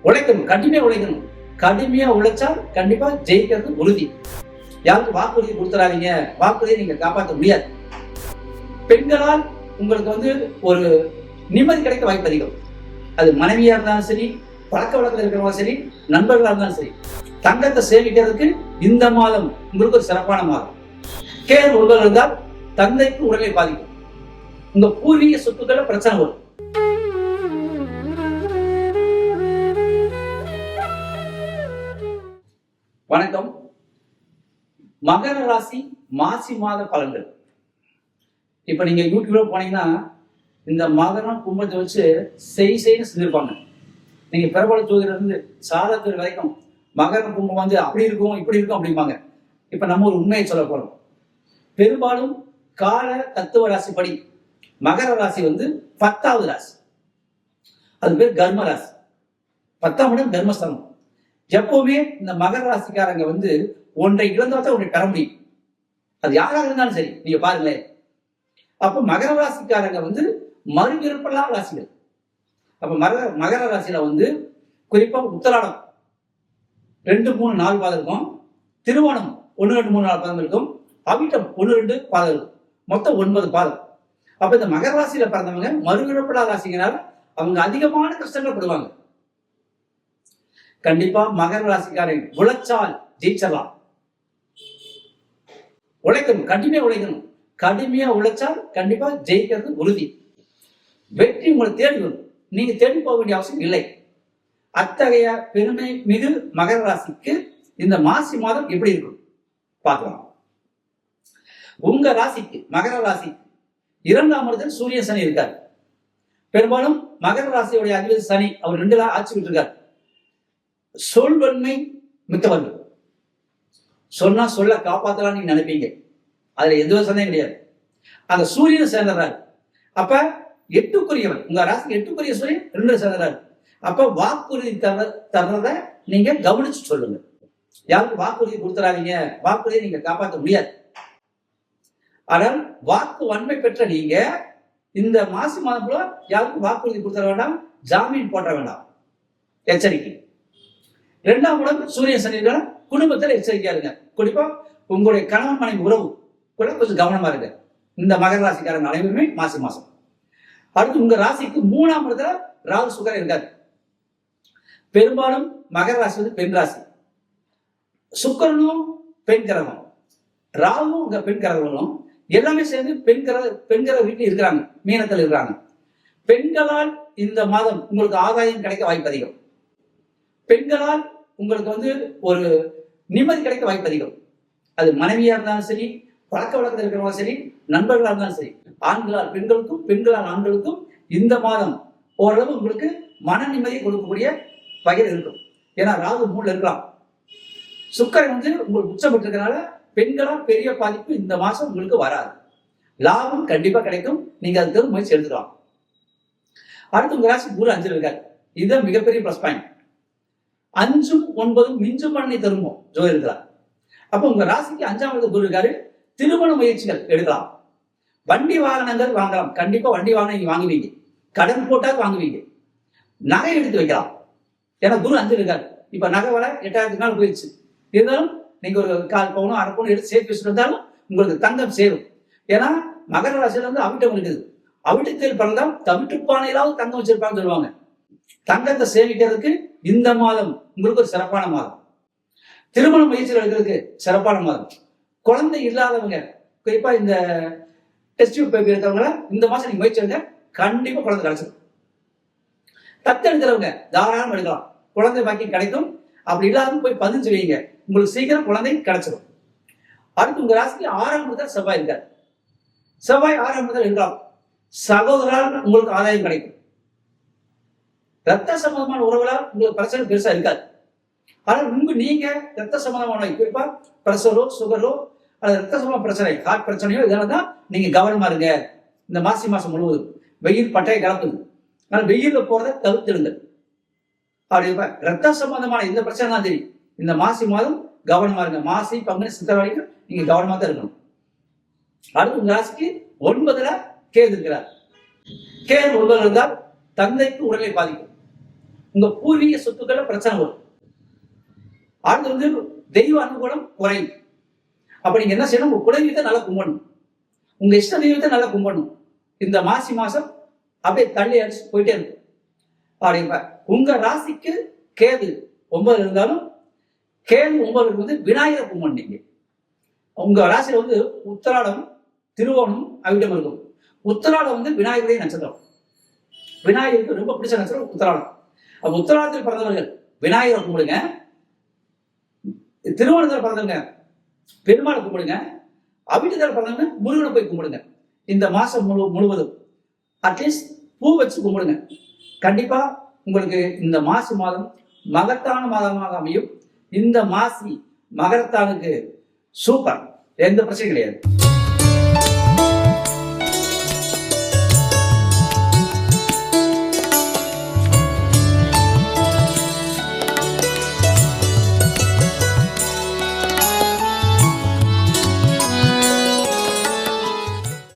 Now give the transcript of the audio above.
உழைக்கணும், கடுமையா உழைக்கணும். கடுமையா உழைச்சால் கண்டிப்பா ஜெயிக்கிறது உறுதி. யாருக்கும் வாக்குறுதி கொடுத்துறாதீங்க, வாக்குறுதியை நீங்க காப்பாற்ற முடியாது. பெண்களால் உங்களுக்கு ஒரு நிம்மதி கிடைக்க வாய்ப்பு அதிகம். அது மனைவியா இருந்தாலும் சரி, பழக்க வழக்கத்தில் இருக்கிறவங்க சரி, நண்பர்களா இருந்தாலும் சரி. தங்கத்தை சேமிக்கிறதுக்கு இந்த மாதம் உங்களுக்கு ஒரு சிறப்பான மாதம். கேது உங்கள் இருந்தால் தந்தைக்கு உடலை பாதிக்கும். உங்க பூர்வீக சொத்துக்களை பிரச்சனை வரும். வணக்கம். மகர ராசி மாசி மாத பலன்கள். இப்ப நீங்க யூடியூப்ல போனீங்கன்னா இந்த மகரம் கும்பத்தை வச்சு செய்ன்னு செஞ்சிருப்பாங்க. நீங்க பிரபல ஜோதிடர் இருந்து சாதத்தில் வரைக்கும் மகரம் கும்பம் அப்படி இருக்கும் இப்படி இருக்கும் அப்படிம்பாங்க. இப்ப நம்ம ஒரு உண்மையை சொல்ல போறோம். பெரும்பாலும் கால தத்துவ ராசிப்படி மகர ராசி 10வது ராசி. அது பேர் கர்ம ராசி. 10ஆம் இடம் கர்மஸ்தானம். எப்பவுமே இந்த மகர ராசிக்காரங்க ஒன்றை இழந்தாதான் ஒன்றை பெற முடியும். அது யாராக இருந்தாலும் சரி, நீங்க பாருங்களேன். அப்ப மகர ராசிக்காரங்க மறுவிருப்பல்லா ராசிகள். அப்ப மகர ராசியில குறிப்பா உத்தராடம் 2, 3, 4 பாதம் இருக்கும். திருவோணம் 1, 2, 3, 4 பாதம் இருக்கும். அவிட்டம் 1, 2 பாதம் இருக்கும். மொத்தம் 9 பாதம். அப்ப இந்த மகர ராசியில பிறந்தவங்க மறுவிருப்பல்லா ராசிங்கனால அவங்க அதிகமான கஷ்டங்கள் படுவாங்க. கண்டிப்பா மகர ராசிக்காரன் உழைச்சால் ஜெயிச்சிடலாம். உழைக்கணும், கடுமையா உழைக்கணும். கடுமையா உழைச்சால் கண்டிப்பா ஜெயிக்கிறது உறுதி. வெற்றி உங்களை தேடி வரும். நீங்க தேடி போக வேண்டிய அவசியம் இல்லை. அத்தகைய பெருமை மிகு மகர ராசிக்கு இந்த மாசி மாதம் எப்படி இருக்கும் பார்க்கலாம். உங்க ராசிக்கு மகர ராசி 2ஆம் இடத்தில் சூரிய சனி இருக்கார். பெரும்பாலும் மகர ராசியுடைய அதிபதி சனி அவர் 2 ஆட்சி விட்டுருக்கார். சொல்வன்மை மிக்கவர்கள். சொன்னா சொல்ல காப்பாத்தலாம் நீங்க நினைப்பீங்க. அதுல எந்த சந்தேகம் கிடையாது. அந்த சூரியன் சேர்ந்துறாரு. அப்ப 8க்குரியவன், உங்க ராசிக்கு 8க்குரிய சூரியன் 2 சேர்ந்துறாரு. அப்ப வாக்குறுதி தர்றத நீங்க கவனிச்சு சொல்லுங்க. யாருக்கும் வாக்குறுதி கொடுத்துறாதீங்க, வாக்குறுதியை நீங்க காப்பாற்ற முடியாது. ஆனால் வாக்கு வன்மை பெற்ற நீங்க இந்த மாசி மாதம் யாருக்கும் வாக்குறுதி கொடுத்துட வேண்டாம், ஜாமீன் போட்ட வேண்டாம். எச்சரிக்கை. 2ஆம் இடம் சூரிய சனியோட குடும்பத்தில் எச்சரிக்கையா இருங்க. குறிப்பா உங்களுடைய கணவன் மனைவி உறவு கூட கொஞ்சம் கவனமா இருங்க. இந்த மகர ராசிக்காரங்க அனைவருமே மாசி மாசம். அடுத்து உங்க ராசிக்கு 3ஆம் இடத்துல ராகு சுக்கரன் இருக்காரு. பெரும்பாலும் மகர ராசி பெண் ராசி. சுக்கரனும் பெண் கிரகம், ராகுவும் உங்க பெண் கிரகங்களும் எல்லாமே சேர்ந்து பெண் கிரக வீட்டில் இருக்கிறாங்க, மீனத்தில் இருக்கிறாங்க. பெண்களால் இந்த மாதம் உங்களுக்கு ஆதாயம் கிடைக்க வாய்ப்பு அதிகம். பெண்களால் உங்களுக்கு ஒரு நிம்மதி கிடைக்க வாய்ப்பு அதிகம். அது மனைவியா இருந்தாலும் சரி, பழக்க வழக்கத்தில் இருக்கிறவங்க சரி, நண்பர்களா இருந்தாலும் சரி. ஆண்களால் பெண்களுக்கும், பெண்களால் ஆண்களுக்கும் இந்த மாதம் ஓரளவு உங்களுக்கு மன நிம்மதியை கொடுக்கக்கூடிய வகையில் இருக்கும். ஏன்னா ராகு 3ல இருக்கலாம். சுக்கரன் உங்களுக்கு உச்சம் பெற்றிருக்கிறனால பெண்களால் பெரிய பாதிப்பு இந்த மாசம் உங்களுக்கு வராது. லாபம் கண்டிப்பா கிடைக்கும். நீங்க அதுக்கு முயற்சி எடுத்துக்கலாம். அடுத்து உங்க ராசி குரு 5ல் இருக்காரு. இதுதான் மிகப்பெரிய பிளஸ் பாயிண்ட். 5ம் 9ம் மிஞ்சும் பண்ணி தருமோ ஜோதி இருக்கிறார். அப்ப உங்க ராசிக்கு 5ஆம் இடத்துல குரு இருக்காரு. திருமண முயற்சிகள் எடுக்கலாம். வண்டி வாகனங்கள் வாங்கலாம். கண்டிப்பா வண்டி வாகனம் நீங்க வாங்குவீங்க. கடன் போட்டா வாங்குவீங்க. நகை எடுத்து வைக்கலாம். ஏன்னா குரு 5ல் இருக்காரு. இப்ப நகை வர 8000 நாள் போயிடுச்சு. இருந்தாலும் நீங்க ஒரு 1/4 பவுனோ 1/2 பவுனோ எடுத்து சேர்த்து வச்சிருந்தாலும் உங்களுக்கு தங்கம் சேரும். ஏன்னா மகர ராசியில அவிட்டம் இருக்குது. அவிட்டத்தில் பிறந்தால் தவிட்டுப்பானையிலாவது தங்கம் வச்சிருப்பாங்கன்னு சொல்லுவாங்க. தங்கத்தை சேமிக்கிறதுக்கு இந்த மாதம் உங்களுக்கு ஒரு சிறப்பான மாதம். திருமண முயற்சிகள் எடுக்கிறதுக்கு சிறப்பான மாதம். குழந்தை இல்லாதவங்க, குறிப்பா இந்த டெஸ்ட் டியூப் பேபி இருக்கிறவங்க இந்த மாசம் நீங்க முயற்சி எடுங்க, கண்டிப்பா குழந்தை கிடைச்சிடும். தத்து எடுக்கிறவங்க தாராளம் எடுக்கலாம், குழந்தை பாக்கியம் கிடைக்கும். அப்படி இல்லாத போய் பதிஞ்சு வைங்க, உங்களுக்கு சீக்கிரம் குழந்தை கிடைச்சிடும். அடுத்து உங்க ராசிக்கு 6ஆம் இடத்துல செவ்வாய் இருக்காரு. செவ்வாய் 6ஆம் இடத்துல இருக்கலாம். சகோதரால் உங்களுக்கு ஆதாயம் கிடைக்கும். ரத்த சம்பந்தமான உறவுகளால் உங்களுக்கு பிரச்சனை பெருசா இருக்காது. ஆனால் நீங்க ரத்த சம்பந்தமான, குறிப்பா பிரஷரோ சுகரோ அல்லது ரத்த சம்பந்த பிரச்சனை, ஹார்ட் பிரச்சனையோ இதெல்லாம் தான் நீங்க கவனமா இருங்க. இந்த மாசி மாசம் முழுவதும் வெயில் பட்டையை கலப்புது. அதனால வெயில போறதை தவிர்த்திடுங்க. அப்படி ரத்த சம்பந்தமான இந்த பிரச்சனை தான் தெரியும். இந்த மாசி மாதம் கவனமா இருங்க. மாசி பங்குனி சித்திரை வரைக்கும் நீங்க கவனமா தான் இருக்கணும். அடுத்து உங்க ராசிக்கு 9ல் கேது இருக்கிறார். கேது 9ல் இருந்தால் தந்தைக்கு உடலை பாதிக்கும். உங்க பூர்வீக சொத்துக்களை பிரச்சனை வரும். அடுத்து வந்து தெய்வ அனுகூலம் குறையும். அப்ப நீங்க என்ன செய்யணும்? உங்க குலதெய்வத்தை நல்லா கும்பிடணும், உங்க இஷ்ட தெய்வத்தை நல்லா கும்பிடணும். இந்த மாசம் அப்படியே தள்ளி அடிச்சு போயிட்டே இருக்கும். அப்படிங்க உங்க ராசிக்கு கேது 9 இருந்தாலும் கேது 9 வந்து விநாயகரை கும்பிடுங்க. உங்க ராசியில வந்து உத்திராடம், திருவோணம், அவிட்டம் இருக்கும். உத்திராடம் வந்து விநாயகருடைய நட்சத்திரம். விநாயகருக்கு ரொம்ப பிடிச்ச நட்சத்திரம் உத்திராடம். அப்ப உத்திராடத்தில் பிறந்தவர்கள் விநாயகரை கும்பிடுங்க, திருவோணத்தில் பிறந்தவங்க பெருமாளை கும்பிடுங்க, அவிட்டத்தில் பிறந்தவங்க முருகனை போய் கும்பிடுங்க. இந்த மாசம் முழுவதும் அட்லீஸ்ட் பூ வச்சு கும்பிடுங்க. கண்டிப்பா உங்களுக்கு இந்த மாதம் மகத்தான மாதமாக அமையும். இந்த மாசி மகரத்தானுக்கு சூப்பர், எந்த பிரச்சனையும் கிடையாது.